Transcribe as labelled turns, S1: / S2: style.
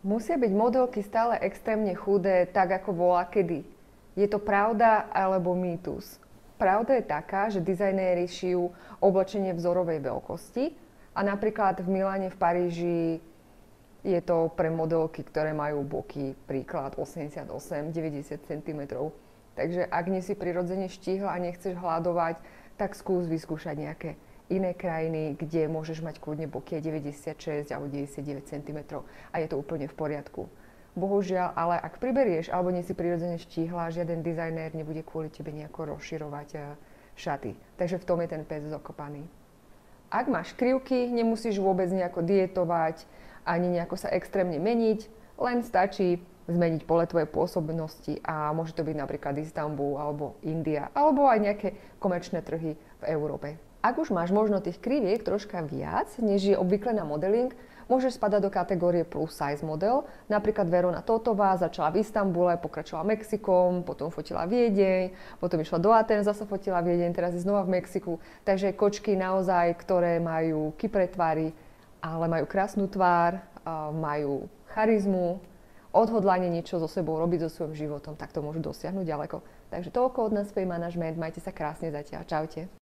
S1: Musia byť modelky stále extrémne chudé, tak ako volakedy. Je to pravda alebo mýtus? Pravda je taká, že dizajnéri šijú oblečenie vzorovej veľkosti a napríklad v Miláne, v Paríži je to pre modelky, ktoré majú boky, príklad 88-90 cm. Takže ak nie si prirodzene štíhla a nechceš hľadovať, tak skús vyskúšať nejaké iné krajiny, kde môžeš mať kľudne boky 96 alebo 99 cm a je to úplne v poriadku. Bohužiaľ, ale ak priberieš alebo nie si prirodzene štíhla, žiaden dizajnér nebude kvôli tebe nejako rozširovať šaty. Takže v tom je ten pes zakopaný. Ak máš krivky, nemusíš vôbec nejako dietovať, ani nejako sa extrémne meniť, len stačí zmeniť pole tvojej pôsobnosti a môže to byť napríklad Istanbul alebo India, alebo aj nejaké komerčné trhy v Európe. Ak už máš možno tých kriviek troška viac, než je obvykle na modeling, môžeš spadať do kategórie plus size model. Napríklad Verona Totová začala v Istanbule, pokračovala Mexikom, potom fotila Viedeň, potom išla do Aten, zase fotila Viedeň, teraz je znova v Mexiku. Takže kočky naozaj, ktoré majú kypré tvary, ale majú krásnu tvár, majú charizmu, odhodlanie niečo so sebou robiť so svojím životom, tak to môžu dosiahnuť ďaleko. Takže toľko od nás, Fame Management, majte sa krásne zatiaľ, čaute.